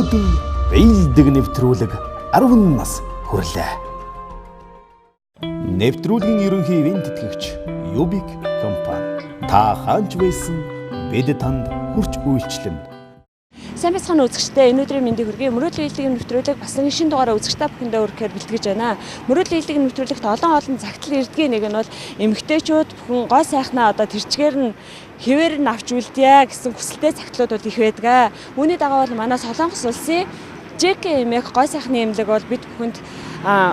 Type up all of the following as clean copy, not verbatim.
Монголчуудын биелдэг нэвтрүүлэг 10 нас хүрлээ. Нэвтрүүлгийн ерөнхий ивент тэтгэгч Юбик компани. Та хаанч байсан бид танд хүрч үйлчлэнэ. Сайн байцгаана үзэгчдээ, энэ өдрийн мэндийг хүргэе. Мөрөөдлийн биелдэг нэвтрүүлэг бас нэг шинэ дугаараа үзэгчтэй бүхэндээ өргөхөөр бэлтгэж байна. Мөрөөдлийн биелдэг нэвтрүүлэгт олон загтал ирдгийн нэг нь бол эмэгтэйчүүд бүхэн гой сайхнаа одоо тэрчгээр нь хэвээр нь авч үлдээ гэсэн хүсэлтэй загтлууд их байдаг. Үүний дагуу бол манай Солонгос улсын JK-ийн гой сайхны эмнэлэг бол бид бүхэнд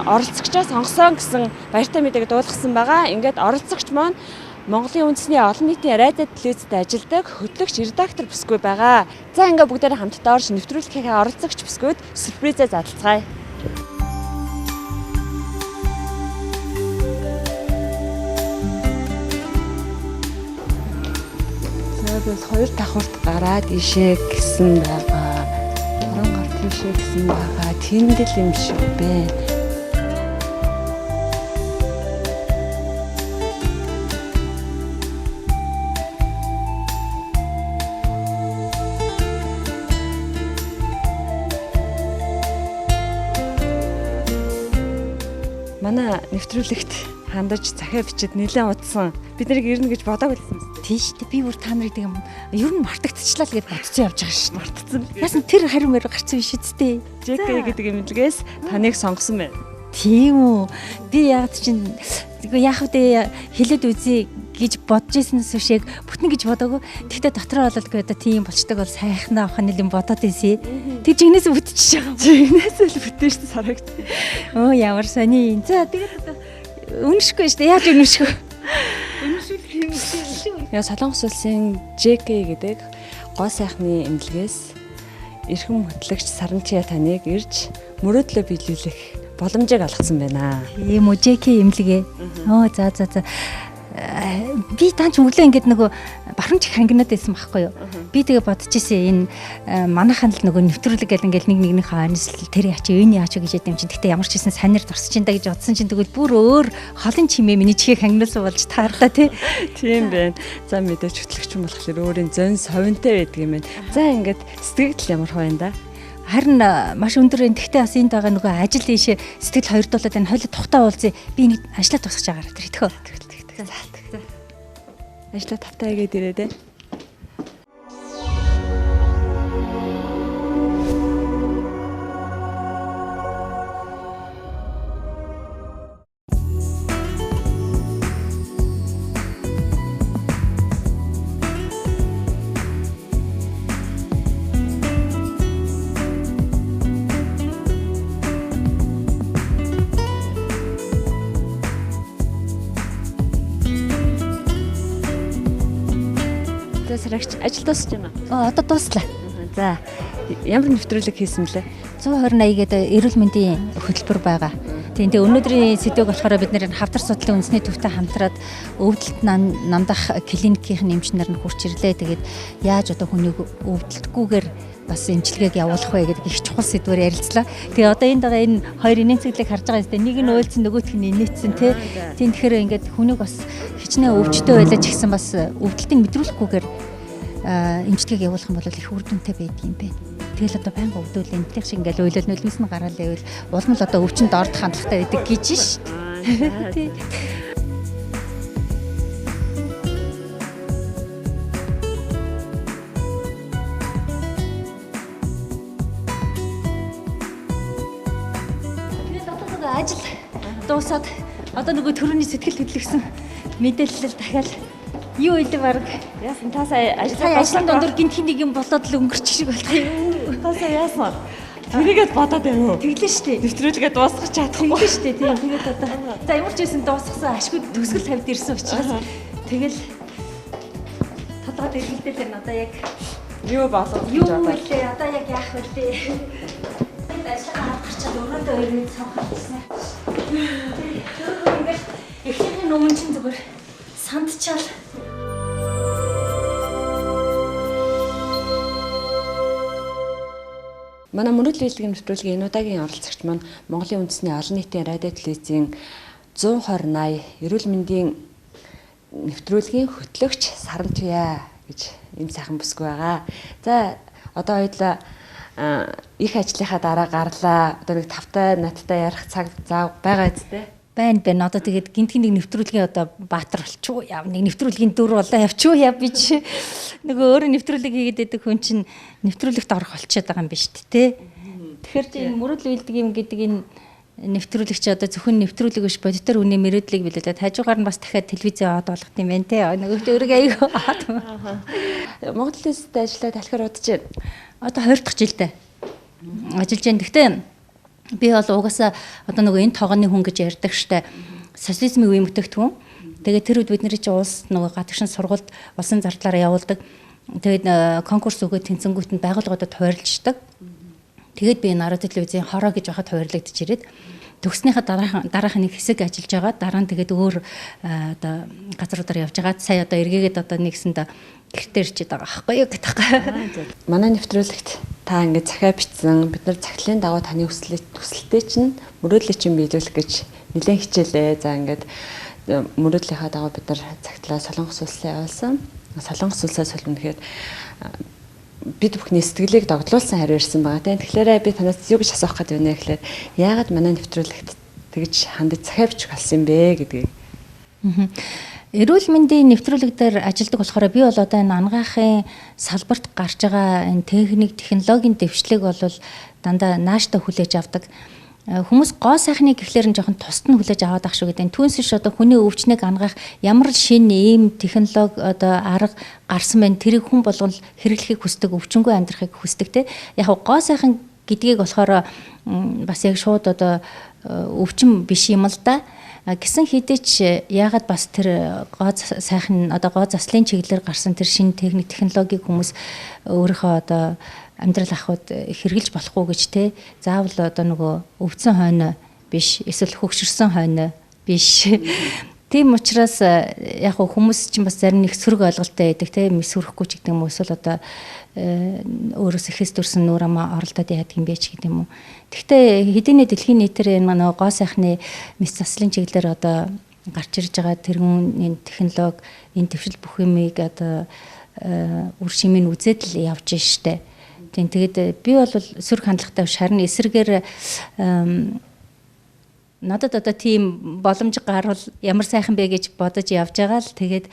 оролцогчоо сонгосон гэсэн баяртай мэдээг дуулгасан байгаа. Ингээд оролцогч маань Монголын үндэсний олон нийтийн радио телевизэд ажилладаг хөтлөгч редактор бүсгүй байгаа. За ингээд бүгдээрээ хамтдаа орж нэвтрүүлгийн оролцогч бүсгүйд сюрпризээ задлацгаая. Тэгвэл хоёр давхурд гараад ишээ гэсэн байгаа. Орон гар тийшээ гэсэн байгаа. Тэндэл юм шиг бэ. Манай нэвтрүүлэгт хандаж захиа бичиж нэлээд удсан. Бид нарыг ирнэ гэж бодоагүй байсан юм. Тийш дээ, би бүр та нарыг тийм ер нь мартагдчихлаа л гэж бодсон явж байгаа шин. Мартцсан. Яасан тэр хариу мөр гарсан биш үсттэй. JK гэдэг эмнэлгээс таныг сонгосон байна. Тийм үү. Би яг чинь яах вэ хэлээд үзье гэж бодож ирсэнээс үшээг бүтэн гэж бодоагүй. Тэгтээ дотроо бололгүй одоо тийм болчдаг бол сайхнаа авах нэг юм бодоод ийсэ. Тэг жигнээс бүтчихэж байгаа. Жигнээс л бүтэн шүү сарагт. Оо ямар сони. За тэгээд одоо үнэшгүй шүү дээ. Яаж үнэшгүй? Үнэшүүлэх юм шүү. Яа Солонгос улсын JK гэдэг гоо сайхны эмнэлгээс эрхэм хөтлөгч Саранчия таныг ирж мөрөөдлөө биелүүлэх боломжийг олгосон байна. Тийм үү, JK эмнэлгээ. Оо за. Би таанч өглөө ингээд нөгөө баруун чих хангинаад байсан байхгүй юу. Би тэгээ бодож ирсэн энэ манайхан л нөгөө нэвтрүүлэг гэл ингээд нэгнийхээ анисл тэр яач энэ яач гэж яд юм чинь. Гэтэ ямар ч хэсэн санаар дурсаж ин да гэж бодсон чинь тэгвэл бүр өөр холын чимээ миний чихийг хангинаас болж таарлаа тий. Тийм байна. За мэдээж хөтлөгч юм болохоор өөрийн зөн совинтой байдаг юм байна. За ингээд сэтгэл ямар байна да. Харин маш өндөр энэ. Тэгтээ бас энд байгаа нөгөө ажил ийшээ сэтгэл хоёрдуулаад энэ хойлоо тухтаа уулзъя. Би нэг ажиллаа тусгаж байгаа тэр итгэв. За. Ажлаа тавтаа игээд ирээ дээ. Сарагч ажил дуусч байна. Одоо дууслаа. За ямар нэвтрүүлэг хийсэн блэ? 120 гээд эрүүл мэндийн хөтөлбөр байгаа. Тэгээ өнөөдрийн сэдвэг болохоор бид нэр хавдар судлалын үндэсний төвтэй хамтраад өвдөлт намдах клиникийн эмчнэр нь хурц ирлээ. Тэгээд яаж одоо хүнийг өвдөлтгүйгээр бас эмчилгээг явуулах вэ гэдэг их чухал сэдвээр ярилцлаа. Тэгээ одоо энд байгаа энэ хоёр инээцэглийг харж байгаа юм тест. Нэг нь уйлцсан, нөгөөх нь инээцсэн тий. Тийм тэгэхээр ингээд хүнийг бас хичнээн өвчтөй байлаа ч гэсэн бас өвдөлтийг мэдрүүлэхгүйгээр эмчилгээг явуулах юм бол их үр дүнтэй байдаг юм байна. Тэгэл одоо байнга өвдөл энтлэх шиг ингээл уйлал нөлөөс нь гараал байвал улам л одоо өвчнөд ордох хандлагатай байдаг гэж шүү дээ. Ажил дуусаад одоо нөгөө төрөний сэтгэл хөдлөсөн мэдээлэл дахиад юу илээ баг. Яасан та сая ажлын дондор гинт нэг юм болоод л өнгөрчих шиг болох юм. Та сая яасан? Тэрийгэд бодоод байна уу? Тэглээ штэ. Нэвтрүүлгээ дуусгах чадахгүй штэ. Тийм тэгээд одоо за ямар ч байсан дуусгасан ашгүй төгсгөл тавьд ирсэн учраас тэгэл тодорхой эргэлдэл байна одоо яг юу болов гэж бодоо. Юу вэ? Одоо яг яах вэ? Ажлаа гарчаад өрөөдөө өрөөд цавхаар гэсэн. Ингээд эхлэхийн өмнө чинь зүгээр сандчаал. Манай мөрөөдлийн биелдэг нэвтрүүлгийн энэ удаагийн оролцогч маань Монголын үндэсний олон нийтийн радио телевизийн 120 эрүүл мэндийн нэвтрүүлгийн хөтлөгч Саранчия гэж энэ сайхан бүсгүй байгаа. За одоо хоёулаа их ажлынхаа дараа гарлаа. Одоо нэг тавтай надтай ярих цаг зав байгаа үстэй. Байна. Одоо тэгээд гинтгийн нэг нэвтрүүлгийн одоо баатар болчихоо яв. Нэг нэвтрүүлгийн дүр болоо явчихуу яв би чи. Нөгөө өөрөө нэвтрүүлэг хийгээд байдаг хүн чинь нэвтрүүлэгт орох болчиход байгаа юм биш үү те. Тэгэхээр тийм мөрөдөл үйлдэг юм гэдэг энэ нэвтрүүлэг чи одоо зөвхөн нэвтрүүлэг биш бодитор үнэ мөрөдлийг билээ. Хажуугаар нь бас дахиад телевизээ аваад болгох юм байна те. Нөгөө өөрийгөө аяга аваад. Монгол телевизэд ажиллаад талхаар удаж байна. Одоо 20 дахь жилдээ ажиллаж байна. Гэхдээ би бол угаасаа одоо нөгөө энэ тоогоны хүн гэж ярьдаг штэ. Социализмын үеийн бүтээгдэхүүн. Тэгээд тэр үед бид нар чи улс нөгөө гадагшин сургуульд улсын зардлаараа явуулдаг. Тэгээд конкурс өгөөд тэнцэнгүүтэнд байгууллагуудад хуваарлждаг. Тэгээд би нарийн телевизийн хороо гэж байхад хуваарлагдаж ирээд төгснөхийн дараах нэг хэсэг ажиллаж байгаа. Дараа нь тэгээд өөр одоо газруудаар явж байгаа. Сая одоо эргээгээд одоо нэгсэнд гэртээ ирчээд байгаа аахгүй юу гэдэг байгаа. Манай нэвтрүүлэгт та ингээд захиа бичсэн. Бид нар захидлын дагуу таны хүсэлтэй чинь мөрөөдлөө чинь биелүүлэх гэж нэлээд хичээлээ. За ингээд мөрөөдлийнхаа дагуу бид нар захидлаа Солонгос улсаа явуулсан. Солонгос улсаас үнэхээр бид бүхний сэтгэлийг догдлуулсан хариу ирсэн байгаа. Тэгэхээр би танаас юу гэж асуух гээд байна гэхээр яагаад манай нэвтрүүлэгт тэгж хандаж захиа бичих болсон юм бэ гэдгийг. Эрүүл мэндийн нэвтрүүлэг дээр ажилладаг болохоор би бол одоо энэ ангаахын салбарт гарч байгаа энэ техник, технологийн дэвшлиг бол дандаа нааштай хүлээж авдаг. Хүмүүс гоо сайхныг гэхлээр нь жоохон тусад нь хүлээж аваад ах шүү гэдэг. Түүнээс биш одоо хүний өвчнийг ангаах ямар шин ийм технологи одоо арга гарсан байна. Тэрийг хүн болгол хэрэглэхийг хүсдэг, өвчнгүй амьдрахыг хүсдэг те. Яг гоо сайхан гэдгийг болохоор бас яг шууд одоо өвчин биш юм л да. Гэсэн хэдий ч яагаад бас тэр гоо сайхан одоо гоо заслын чиглэлээр гарсан тэр шинэ техник, технологиг хүмүүс өөрийнхөө одоо амьдрал ахуйд хэрэгжилж болохгүй гэж те заавал одоо нөгөө өвдсөн хойно биш эсвэл хөгшөрсөн хойно биш. Тийм учраас яг хүмүүс чинь бас зарим нэг сөрөг ойлголттой байдаг те мэс сүрэхгүй ч гэдэг юм уу эсвэл одоо өөрөөс ихэс төрсэн нүүр амаа оролдоод яадаг юм бэ ч гэдэг юм уу. Гэхдээ хэдийнэ дэлхийн нийтээр энэ нөгөө гоо сайхны мэс заслын чиглэлээр одоо гарч ирж байгаа тэрүүн энэ технологи энэ төвшил бүх юмыг одоо үр шимийн үзээд л явж штэ. Тэгээд би бол сөрөг хандлагатай биш харин эсрэгээр надад одоо тийм боломж гарвал ямар сайхан бэ гэж бодож явж байгаа л тэгээд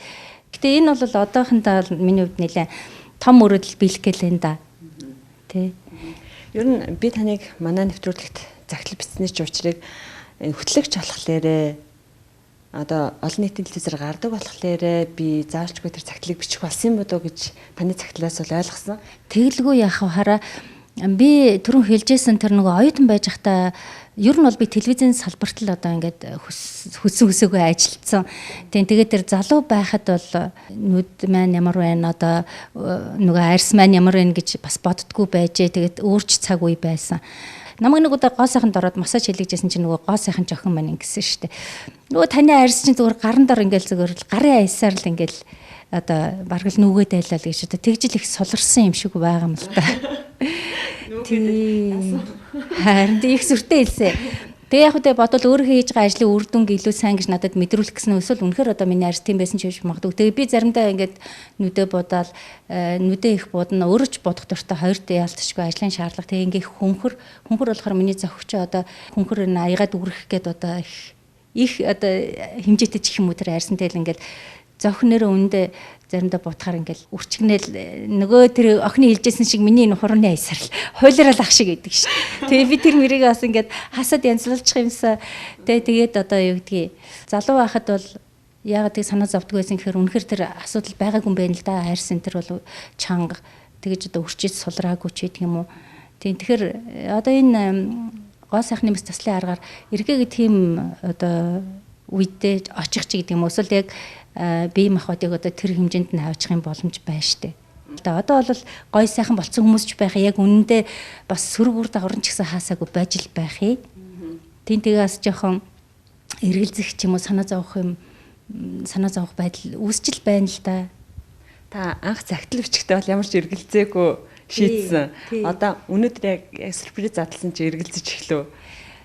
гэтээ энэ бол одоохондоо миний хувьд нэлээ том өрөөдөл биелэх гээл энэ да. Тэ. Ер нь би таныг манай нэвтрүүлэгт захидал бичсэний ч учрыг хөтлөгч болохлээрээ одоо олон нийтийн телевизээр гардаг болохлээрээ би заавалчгүй тэр захидлыг бичих болсон юм бодоо гэж таны захидлаас бол ойлгосон. Тэгэлгүй яах вэ хараа би түрүүн хэлжсэн тэр нөгөө оюутан байж захта ер нь бол би телевизийн салбарт л одоо ингээд хөсөөгөө ажилласан. Тэгээд тэр залуу байхад бол нүд маань ямар байна одоо нөгөө арьс маань ямар байна гэж бас боддггүй байжээ. Тэгээд өөрч цаг үе байсан. Намайг нэг удаа гоо сайханд ороод массаж хийлгэжсэн чинь нөгөө гоо сайхан жоохон маань ингэсэн шүү дээ. Нөгөө таны арьс чинь зүгээр гарын дор ингээл зүгээр л гарын аясаар л ингээл одоо бараг л нүгээд айлал гэж одоо тэгжил их суларсан юм шиг байгаа юм л та. Тийм. Харин их сүртэй хэлсэн. Тэгээ яг үдэ бодвол өөрөө хийж байгаа ажлын үр дүнг илүү сайн гэж надад мэдрүүлэх гэсэн эсвэл үнэхээр одоо миний арьс тийм байсан ч гэж магадгүй. Тэгээ би заримдаа ингээд нүдэ бодоод нүдэ их бодно өөрөө ч бодох дуртай хоёрт яалтчгүй ажлын шаардлага тэгээ ингээд хөнхөр болохоор миний зохицоо одоо хөнхөр аягаад үргэх гээд одоо их одоо хэмжээтэй ч их юм уу тэр арьсантай л ингээд зохих нэрээ үндэ заримдаа бутахаар ингээл үрчгнэл нөгөө тэр охины хэлжсэн шиг миний энэ хурууны аясаар л хуйлрал ах шиг гэдэг шин. Тэгээ би тэр мэрийг бас ингээд хасаад янзлуулчих юмсаа. Тэгээд одоо юу гэдгийг залуу байхад бол яагаад тийг санаа зовдөг байсан гэхээр үнэхээр тэр асуудал байгаагүй юм байна л да. Хайрсан тэр бол чанга тэгэж одоо үрчиж сулраагүй ч гэдэг юм уу. Тэгэхээр одоо энэ гоо сайхны мэс таслын аргаар эргээгээ тийм одоо үедээ очих ч гэдэг юм уу. Эсвэл яг бие махбодыг одоо тэр хэмжээнд нь авчих юм боломж байна штэ. Одоо бол гой сайхан болцсон хүмүүс ч байх яг үнэндээ бас сөрөг үр дагавар ч гэсэн хаасаагүй байж л байх юм. Тэнтээс жоохон эргэлзэх ч юм уу санаа зовох байдал үүсчил байна л да. Та анх захидал бичгтээ бол ямар ч эргэлзээгүй шийдсэн. Одоо өнөөдөр яг сюрприз задлсан чи эргэлзэж эхлэв.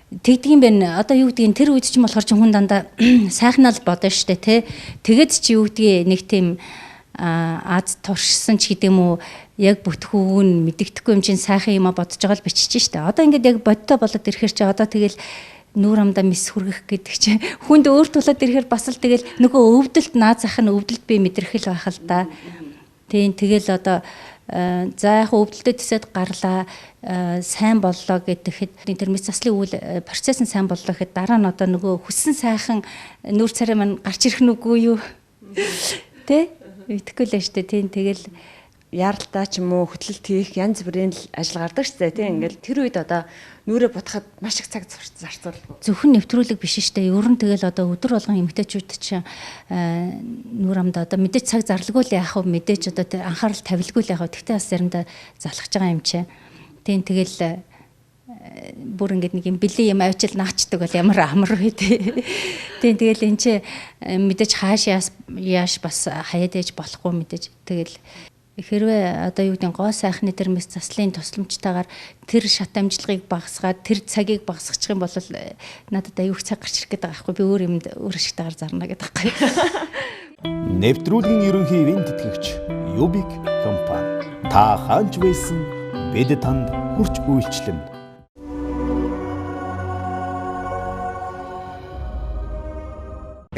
Тэгдэг юм байна. Одоо юу гэдгийг тэр үед ч юм болохоор ч хүн дандаа сайхнаа л бодно штэ тий. Тэгэд чи юу гэдгийг нэг тийм Аз туршсан ч гэдэм үү яг бүтгүүг нь мэддэхгүй юм чинь сайхан юм а бодож байгаа л бичиж штэ. Одоо ингээд яг бодтой болоод ирэхэр чи одоо тэгэл нүүр амдаа мис хүргэх гэдэг чинь хүнд өөрт тулаад ирэхэр бас л тэгэл нөгөө өвдөлт наад зах нь өвдөлт би мэдрэхэл байх л да. Тийм тэгэл одоо за яг өвдөлтөд тисэд гарлаа сайн боллоо гэхэд тэр мэд заслын үйл процесс нь сайн боллоо гэхэд дараа нь одоо нөгөө хүссэн сайхан нүүр царай маань гарч ирэх нүггүй юу тэ итгэхгүй л штэ тийм тэгэл яаралтай ч юм уу хөтлөлт хийх янз бүрийн ажил гардаг штэ тийм ингээл тэр үед одоо нүрээ бутахад маш их цаг зарцуул зөвхөн нэвтрүүлэг биш штэ ер нь тэгэл одоо өдөр болгон эмэгтэйчүүд чинь нүур амд одоо мэдээж цаг зарлгүй л яах вэ мэдээж одоо тэр анхаарал тавилгүй л яах вэ тэгтээ бас заримдаа залхаж байгаа юм чи тийм тэгэл бүр ингээд нэг юм бэлэн юм авчил наачдаг бол ямар амар вэ тийм тэгэл эн чи мэдээж яаш бас хаяад ээж болохгүй мэдээж тэгэл хэрвээ одоо юу гэдэг гоо сайхны тэр мэс заслын тусламжтайгаар тэр шат амжилгыг багасгаад тэр цагийг багасгачих юм бол надад аюух цаг гарч ирэх гэдэг байгаа байхгүй би өөр юмд өөр ашигтайгаар зарна гэдэг байхгүй. Нэвтрүүлгийн ерөнхий ивент тэтгэгч Юбик компани. Та хаанч байсан бид танд хүрч үйлчлэнэ.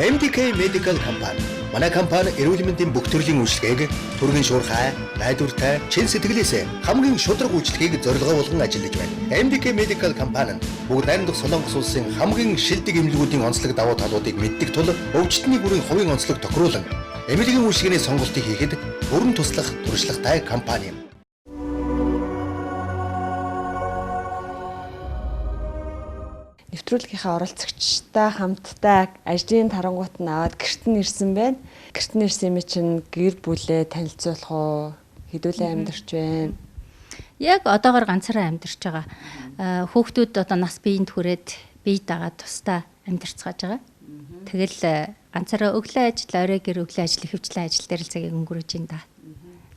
MDK Medical компани. Манай компани эрүүл мэндийн бүх төрлийн үйлчилгээг түргэн шуурхай, найдвартай, чин сэтгэлээсээ хамгийн шударга үйлчилгээг зорилгоо болгон ажиллаж байна. MDK Medical компани нь бүгд найрамдах Солонгос улсын хамгийн шилдэг эмнэлгүүдийн онцлог давуу талуудыг мэддэг тул өвчтний бүрийн хувийн онцлог тохируулан эмнэлгийн үйлчилгээний сонголтыг хийхэд бүрэн туслах туршлагатай компани юм. Нэвтрүүлгийнхаа оролцогчтой хамтдаа ажлын тарангуут нь аваад гэрт нь ирсэн байна. Гэрт нь ирсэн юм чинь гэр бүлээ танилцуулах уу? Хэдүүлээ амьдарч байна. Яг одоогоор ганцаараа амьдарч байгаа. Хүүхдүүд одоо нас биеинд хүрээд бие дагаад тусдаа амьдарцгааж байгаа. Тэгэл ганцаараа өглөө ажил, орой гэр өглөө ажил, ихэвчлэн ажил дээр л цагийг өнгөрөөж байна да.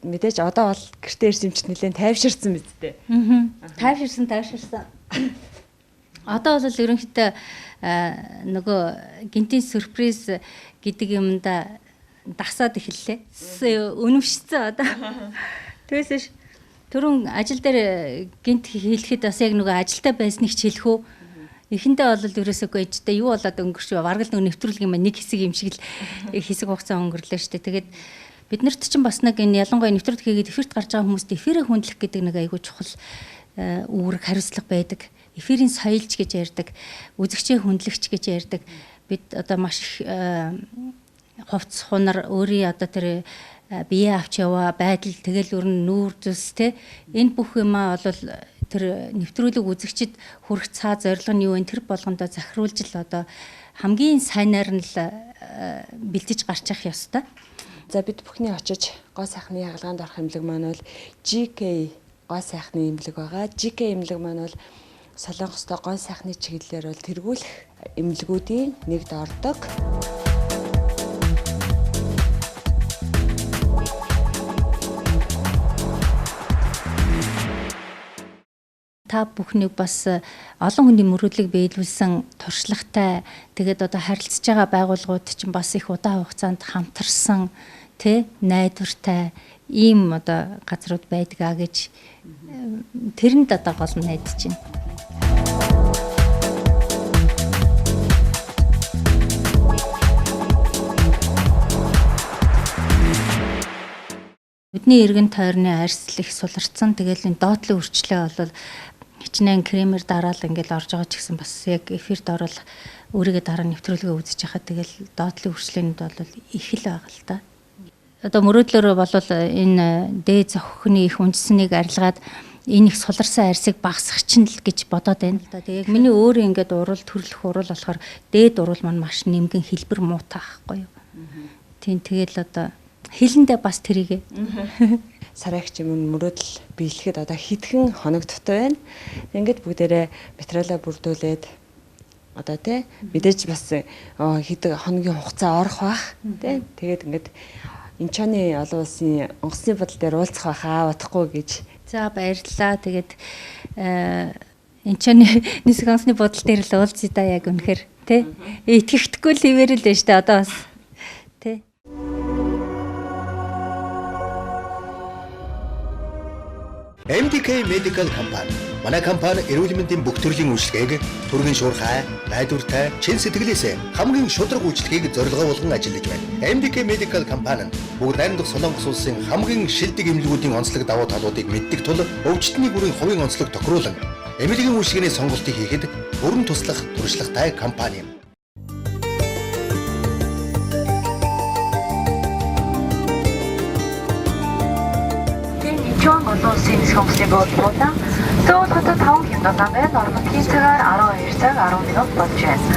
Мэдээж одоо бол гэртээ ирсэн юм чинь нэлээд тайвширсан биз дээ. Тайвширсан. Одоо бол ерөнхийдөө нөгөө гинтийн сюрприз гэдэг юмда дасаад эхэллээ. Өнөвшсөн одоо. Тэгээс түрүүн ажил дээр гинт хэлэхэд бас яг нөгөө ажилдаа байсныг ч хэлэх үү. Эхэндээ бол ерөөсөөгүй ээжтэй юу болоод өнгөрч бараг л нөгөө нэвтрүүлгийн маань нэг хэсэг юм шиг л хэсэг хугацаа өнгөрлөө шүү дээ. Тэгээд бид нарт ч бас нэг энэ ялангуяа нэвтрүүлэг хийгээд эфирт гарч байгаа хүмүүст эфирээ хүндлэх гэдэг нэг айгүй чухал үүрэг хариуцлага байдаг. Эфирийн соёлч гэж ярьдаг, үзэгчээ хүндлэгч гэж ярьдаг. Бид одоо маш их хувцс хунар өөрийн одоо тэр бие авч яваа байдал тэгэл өрн нүүр зүс те энэ бүх юмаа бол тэр нэвтрүүлэг үзэгчид хүрэх цаа зорилго нь юу вэ? Тэр болгондоо захируулж л одоо хамгийн сайнаар нь л бэлтэж гарч явах ёстой. За бид бүхний очиж гоо сайхны хаалгаанд орох эмнэлэг маань бол GK гоо сайхны эмнэлэг байгаа. GK эмнэлэг маань бол Солонгостой гоо сайхны чиглэлээр бол тэргүүлэх эмнэлгүүдийн нэгд ордог. Та бүхнийг бас олон хүний мөрөөдлийг биелүүлсэн туршлагатай тэгээд одоо харилцаж байгаа байгууллагууд чинь бас их удаан хугацаанд хамтарсан тэ найдвартай ийм одоо газрууд байдгаа гэж тэрэнд одоо гол найдаж байна. Бидний эргэн тойрны арьсл их суларцсан тэгэл энэ доотлын үрчлээ бол хичнээн кремээр дараал ингээл орж байгаа ч гэсэн бас яг эфирт орол өөрийгөө дараа нэвтрүүлгээ үзэж яхад тэгэл доотлын үрчлээнүүд бол их л байгаа л та. Одоо мөрөөдлөөрөө бол энэ дээд зохихны их үндэснийг арилгаад энэ их суларсан арьсыг багасгах чинь л гэж бодоод байна л да. Тэг яг миний өөрөө ингээд урал төрлөх урал болохоор дээд урал маань маш нэмгэн хэлбэр муутай байхгүй юу. Тийм тэгэл одоо хэлэндээ бас тэрийгэ. Сарайгч юм мөрөөдөл биелэхэд одоо хэдхэн хоног дутаа байна. Ингээд бүгдээрээ материалаа бүрдүүлээд одоо тий мэдээж бас хэдэн хоногийн хугацаа орох бах тий. Тэгээд ингээд Инчоны олон улсын онгоцны бодол дээр уулзах байхаа бодохгүй гэж. За баярлалаа. Тэгээд Инчоны нисэх онгоцны бодол дээр л уулзъя да яг үнэхээр тий. Итгэхгүй л хിവэрэл байж та одоо бас тий. MDK Medical компани. Манай компани эрүүл мэндийн бүх төрлийн үйлчилгээг түргэн шуурхай, найдвартай, чин сэтгэлээсээ хамгийн шударга үйлчилгээг зорилгоо болгон ажиллаж байна. MDK Medical компани нь бүгд найрамдах Солонгос улсын хамгийн шилдэг эмнэлгүүдийн онцлог давуу талуудыг мэддэг тул өвчтний бүрийн хувийн онцлог тохируулан эмнэлгийн үйлчилгээний сонголтыг хийхэд бүрэн туслах туршлагатай компани юм. Чон олон улсын нисхомсны бодлогоо Сөүл хотод 5 хямдхан байна. Орнотын цагаар 12 цаг 10 минут болж байна.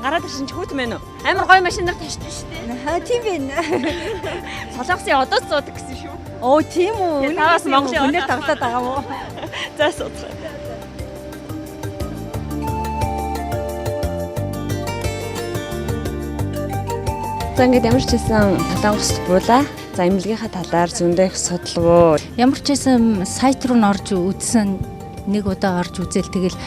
Гараад ирсэн чи хүүтэн байна уу? Амар гоё машинаар тавьчихсан шүү дээ. Тийм байна. Солонгосын одоос зуудаг гэсэн шүү. Оо тийм үү. Таваас Монголын өнөр тавтаад байгаа мó. За сууцгаа. За ингээд ямар ч хэлсэн Солонгост буулаа. За эмнэлгийнхаа талаар зөндөө их судалгаа. Ямар ч байсан сайт руу н орж үзсэн нэг удаа орж үзэл тэгэл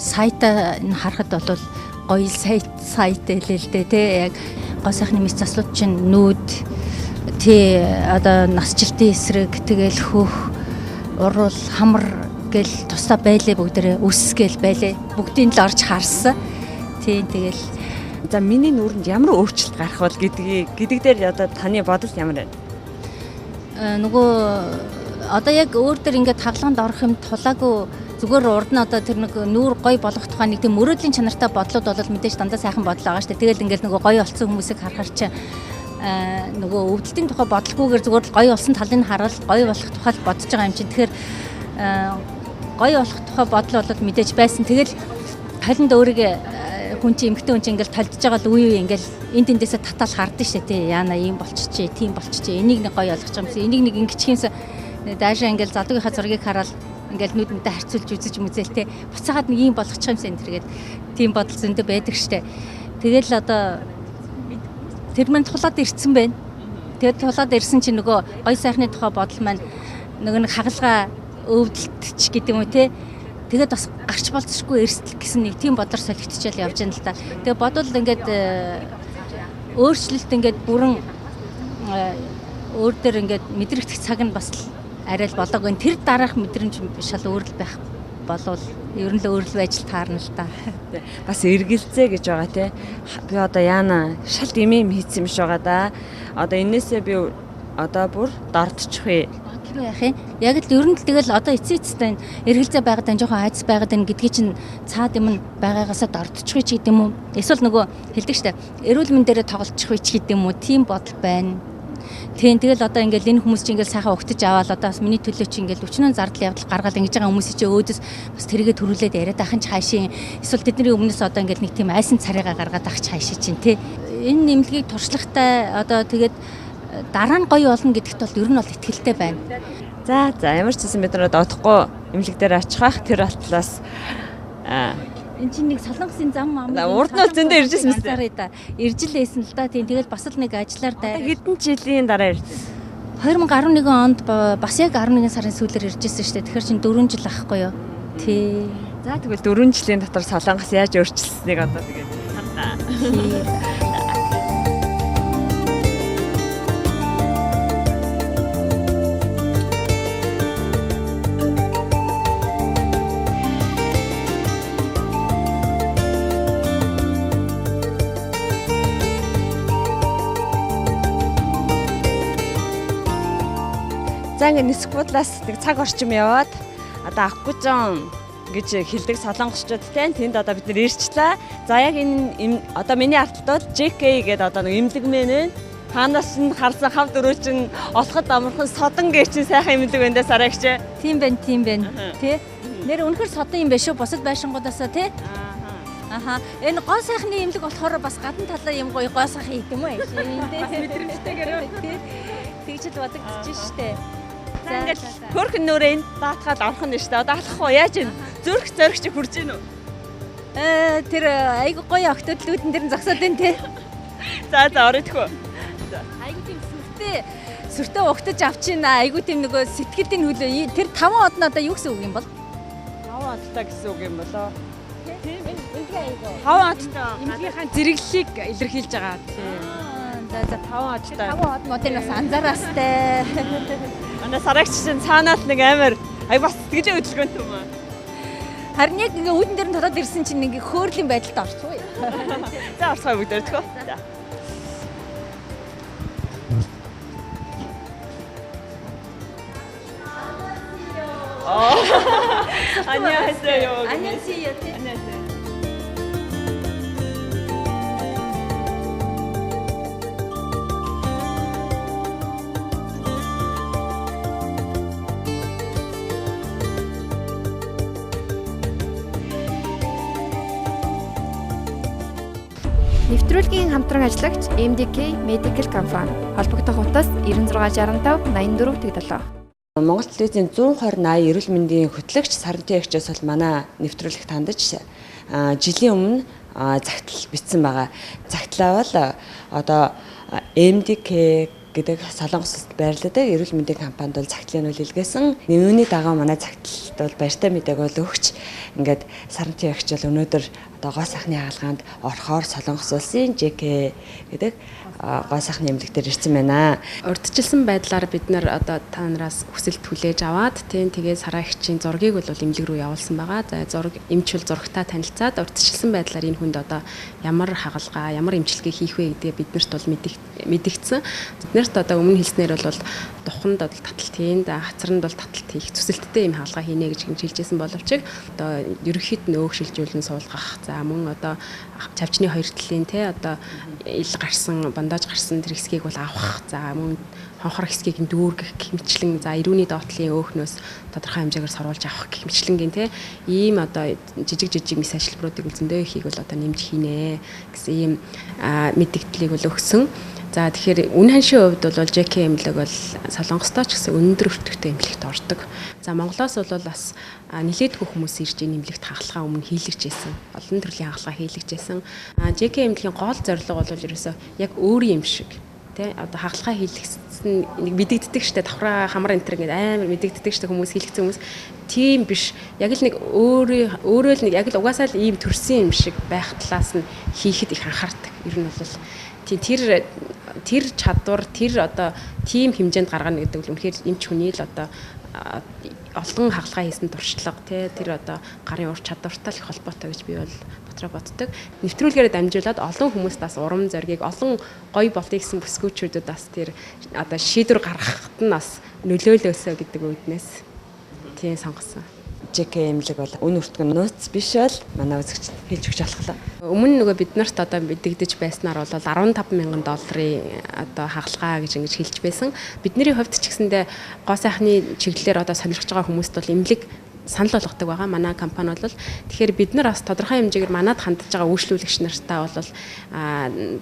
сайтаа харахад бол гоё сайт хэлээ л дээ тий яг гоо сайхны мэс заслууд чинь нүүд тий одоо насжилтын эсрэг тэгэл хөх урал хамар гэл тусаа байлээ бүгдээрээ өс гэл байлээ бүгдийг л орж харсан тий тэгэл За миний нүүрэнд ямар өөрчлөлт гарах бол гэдэг дээр одоо таны бодол ямар байна? Нөгөө одоо яг өөр дөр ингээд хаглаганд орох юм тулаагүй зүгээр урд нь одоо тэр нэг нүүр гоё болгох тухай нэг тийм мөрөөдлийн чанартай бодлууд бол мэдээж дандаа сайхан бодол байгаа шүү дээ. Тэгэл ингээд нөгөө гоё олцсон хүмүүсийг харахаар чи нөгөө өвдөлтийн тухай бодлоггүйгээр зүгээр л гоё олсон талыг хараад гоё болох тухай бодож байгаа юм чинь. Тэгэхээр гоё болох тухай бодол бол мэдээж байсан. Тэгэл талинд өөрийгөө хүн чинь эмгтэн хүн чинь ингээл талдж байгаа л үе ингээл энд тэндээсээ татаал хардсан шүү дээ. Яана ийм болчихжээ, тийм болчихжээ. Энийг нэг гоё ойлгож байгаа юмсан. Энийг нэг ингэчихээс даашаа ингээл задуугийнхаа зургийг хараад ингээл нүдэндээ харьцуулж үзэж мүзэлтэй. Буцаагаад нэг ийм болгочих юмсан энэ тэргээд тийм бодол зөндөө байдаг шүү дээ. Тэгэл одоо тэр мань тулаад ирсэн байна. Тэгээд тулаад ирсэн чинь нөгөө гоё сайхны тухай бодол маань нөгөө нэг хагалгаа өвдөлтч гэдэг юм уу те. Тэгээд бас гарч болцсохгүй эрсдэл гэсэн нэг тийм бодлоор солигдчихэл явж байна л да. Тэгээд бодвол ингээд өөрчлөлт ингээд бүрэн өөр дээр ингээд мэдрэгдэх цаг нь бас арай л болоогүй. Тэр дараах мэдрэмж шал өөр л байх болвол ер нь л өөр л байж таарна л да. Бас эргэлзээ гэж байгаа те. Би одоо яана шал димэм хийсэн юм шиг байгаа да. Одоо энээсээ би одоо бүр дордчих вэ. Яах юм? Яг л ер нь л тэгэл одоо эцээцтэй эргэлзээ байгаад энэ жоохон айц байгаад энэ гэдгийг чинь цаад юм байгаагаасаа дордчих вэ ч гэдэг юм уу? Эсвэл нөгөө хэлдэг штэ. Эрүүл мэндээрээ тоглолцох вэ ч гэдэг юм уу? Тийм бодол байна. Тийм тэгэл одоо ингээл энэ хүмүүс чинь ингээл сайхан өгтөж аваад одоо бас миний төлөө чинь ингээл өчнөө зардал явдал гаргаад ингэж байгаа хүмүүсийн чинь өөдөөс бас тэрийгэ төрүүлээд яриад ахын ч хаашийн эсвэл тэдний өмнөөс одоо ингээл нэг тийм айсан царайгаа гаргаад ах ч хаашаа чинь тий. Энэ нэмлэгийг туршлагатай одоо тэгээд дараа нь гоё болно гэдэгт бол ер нь бол итгэлтэй байна. За ямар ч зүйл бид нар одохгүй эмнэлэг дээр очих тэр талаас энэ чинь нэг солонгосын зам урд нь зөндөө иржсэн мэт да. Ирж л байсан л да. Тийм тэгэл бас л нэг ажиллаар хэдэн жилийн дараа ирсэн. 2011 онд бас яг 11 сарын сүүлээр иржсэн шүү дээ. Тэгэхээр чинь 4 жил ахгүй юу? Тий. За тэгвэл 4 жилийн дотор солонгос яаж өөрчлөлтнийг одоо тэгээд хандаа. За ингээд нисэх бодлоос нэг цаг орчим яваад одоо Аккужон гэж хэлдэг солонгосчууд тэнд одоо бид нэр ирчлээ. За яг энэ одоо миний арталтууд JK гэдэг одоо нэг эмнэлэгмэн вэ. Хаанаас нь харсан хав дөрөв чинь олоход амархан содон гэж чинь сайхан эмнэлэг байна даа сарагч. Тийм байна. Тэ? Нэр үнэхээр содон юм байна шүү. Бусад байшингуудаасаа тэ? Аха. Энэ гоо сайхны эмнэлэг болохоор бас гадна талаа юм гоё гоо сайхан хийх юм уу? Мэдрэмжтэйгээр тэгж л бодогдож штэ. За ингээд хөрхөн нүрээ даатгаад орох нь шүү дээ. Одоо алах уу? Яаж юм? Зүрх чи хурж гин үү? Тэр айгу гоё октодлүүдэн дэр нь зогсоод байна те. За оройтхөө. Айгу тийм сүртэй угтаж авчина. Айгу тийм нөгөө сэтгэлийн хөлөө. Тэр 5 од нь одоо юу гэсэн үг юм бол? 5 одтай гэсэн үг юм болоо. 5 одтой эмнэлгийнхаа зэрэглэлийг илэрхийлж байгаа. За 5 одтой. 5 од мод энэ бас анзаараастай. Манай сарагч чинь цаанаас нэг амар бас тэгж хөдөлгөөнтэй юм аа. Харин яг ингээ үүдэн дээр нь тодоод ирсэн чинь ингээ хөөрлийн байдалд орцгоо. За орцгоо бүгд өртгөө. За. 안녕하세요. 안녕하세요. 안녕하세요. Нэвтрүүлгийн хамтран ажиллагч MDK Medical компани холбогдох утас 9665 84 87. Монгол телевизийн 120/80 эрүүл мэндийн хөтлөгч Сарантай ягчаас бол манай нэвтрүүлэгт хандаж жилийн өмнө загтал бичсэн байгаа. Загтлаа бол одоо MDK гэдэг Солонгост байрлаадаг эрүүл мэндийн компанид бол загтлын үйл илгээсэн. Үүний дагуу манай загталд бол баяртай мэдээг бол өгч ингээд Сарантай ягч бол өнөөдөр одоо гоо сайхны хаалгаанд орохоор Солонгос улсын JK гэдэг гоо сайхны эмнэлэг дээр ирсэн байна. Урдчилсан байдлаар бид нар одоо та нараас хүсэлт хүлээж аваад тэгээ сараа эгчийн зургийг бол эмнэлэг рүү явуулсан байгаа. За зураг эмчүүл зурагтаа танилцаад урдчилсан байдлаар энэ хүнд одоо ямар хагалгаа, ямар эмчилгээ хийх вэ гэдгээ биднэрт бол мэдэгдсэн. Биднэрт одоо өмнө хэлснээр бол туханд бол таталт хийн, хацранд бол таталт хийх зүсэлттэй юм хаалгаа хийнэ гэж хэлжсэн боловч одоо ерөнхийд нь өөгшөлжүүлэн суулгах. За мөн одоо чавчны хоёр талын одоо ил гарсан, бандаж гарсан тэр хэсгийг бол авах. За мөн хонхор хэсгийг дүүргэх гэх мэтлэн за ирүүний доотлын өөхнөөс тодорхой хэмжээгээр сорвуулж авах гэх мэтлэнгийн ийм одоо жижиг мис ажиллбаруудыг зөндөө ихийг бол одоо нэмж хийнэ гэсэн ийм мэдээллийг бол өгсөн. За тэгэхээр үн ханшийн хувьд бол JK эмнэлэг бол Солонгостой ч гэсэн өндөр өртөгтэй эмнэлэгт ордог. За Монголоос бол бас нэлээдгүй хүмүүс ирж энэ эмнэлэгт хагалгаа өмнө хийлгэж байсан. Олон төрлийн хагалгаа хийлгэж байсан. JK эмнэлгийн гол зорилго бол ерөөсөө яг өөрийн юм шиг одоо хагалгаа хийлгэсэн нэг мэдэгддэг штэ давхраа хамар энтер гэдэг амар мэдэгддэг штэ хүмүүс хийлгэсэн хүмүүс тийм биш. Яг л нэг өөрөө л нэг яг л угаасаа л ийм төрсэн юм шиг байх талаас нь хийхэд их анхаардаг. Ер нь бол тэр чадвар тэр одоо тийм хэмжээнд гаргана гэдэг нь үнэхээр эмч хүний л одоо олон хагалгаа хийсэн туршлага тэр одоо гарын ур чадвартай л холбоотой гэж би бол дотроо боддог. Нэвтрүүлгээр дамжуулаад олон хүмүүст бас урам зориг олон гоё болтыг гэсэн бүсгүүчүүдэд бас тэр одоо шийдвэр гаргахад нь бас нөлөөлөөсөө гэдэг үгнээс тийм сонгосон. JK эмнэлэг бол үн өртгөн нууц биш бол манай үзэгчд хэлж өгч болохлоо. Өмнө нөгөө бид нарт одоо мэдэгдэж байснаар бол $15,000 одоо хагалгаа гэж ингэж хэлж байсан. Бидний хувьд ч гэсэндээ гоо сайхны чиглэлээр одоо сонирхож байгаа хүмүүст бол эмнэлэг санал болгодог байгаа. Манай компани бол тэгэхээр бид нар бас тодорхой хэмжээгээр манад хандж байгаа үйлчлүүлэгч нартаа бол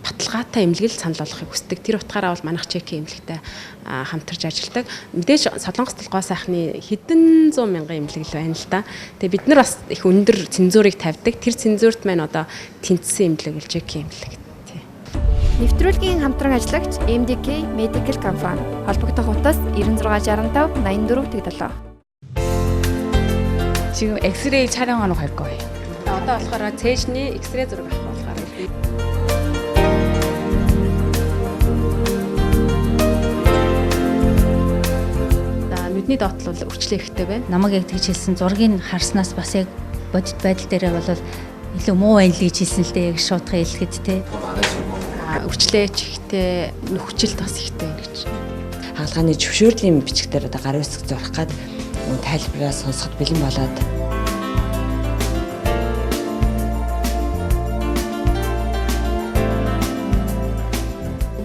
баталгаатай эмнэлэг санал болгохыг хүсдэг. Тэр утгаараа бол манайх JK эмнэлэгтэй хамтарч ажилладаг. Мэдээж Солонгост гоо сайхны хэдэн 100,000 эмнэлэг л байна л да. Тэгээ бид нар бас их өндөр цензурыг тавьдаг. Тэр цензурт маань одоо тэнцсэн эмнэлэг бол JK эмнэлэг. Нэвтрүүлгийн хамтран ажиллагч MDK Medical компани холбогдох утас 9665 84 87. 지금 엑스레이 촬영하러 갈 거예요. Одоо болохоор цээжний X-ray зураг авах болохоор нүдний доотлол өрчлөө ихтэй байна. Намайг яг тэгж хэлсэн зургийг харснаас бас яг бодит байдал дээрээ бол илүү муу байна л гэж хэлсэн л дээ яг шуудхан хэлэхэд Өрчлөөч ихтэй, нөхцөлт бас ихтэй гэж. Хаалгааны зөвшөөрлийн бичгээр одоо гарын үсэг зурх гад тайлбараа сонсоход бэлэн болоод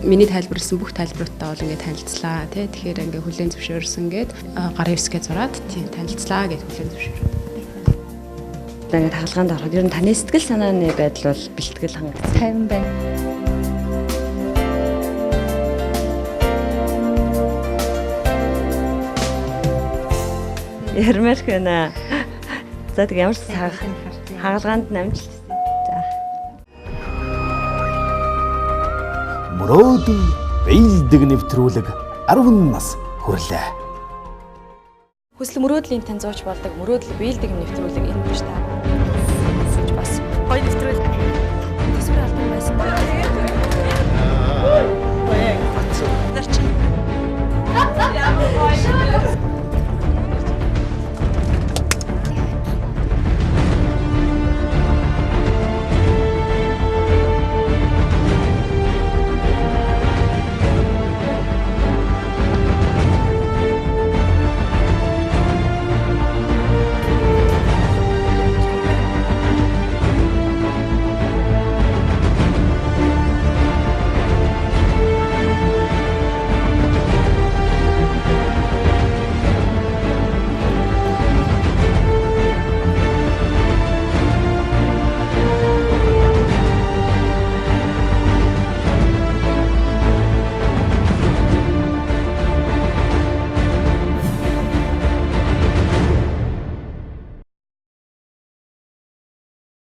миний тайлбарласан бүх тайлбаруудаа бол ингээд танилцлаа тий. Тэгэхээр ингээд хүлээн зөвшөөрсөн гээд гарын үсгээ зураад тий танилцлаа гэж хүлээн зөвшөөрөв. Тэгээд хаалгаанд ороход ер нь таны сэтгэл санааны байдал бол бэлтгэл хангацсан. тайван байна. Ярмаар гэнэ. За тэг ямар ч хаалгаанд намжилт. За. Мөрөөдөн биелдэг нэвтрүүлэг 10 нас хүрлээ. Хүсэл мөрөөдлийн таньцууч болдог мөрөөдөл биелдэг нэвтрүүлэг энэ биш та. Бас гоё нэвтрүүлэг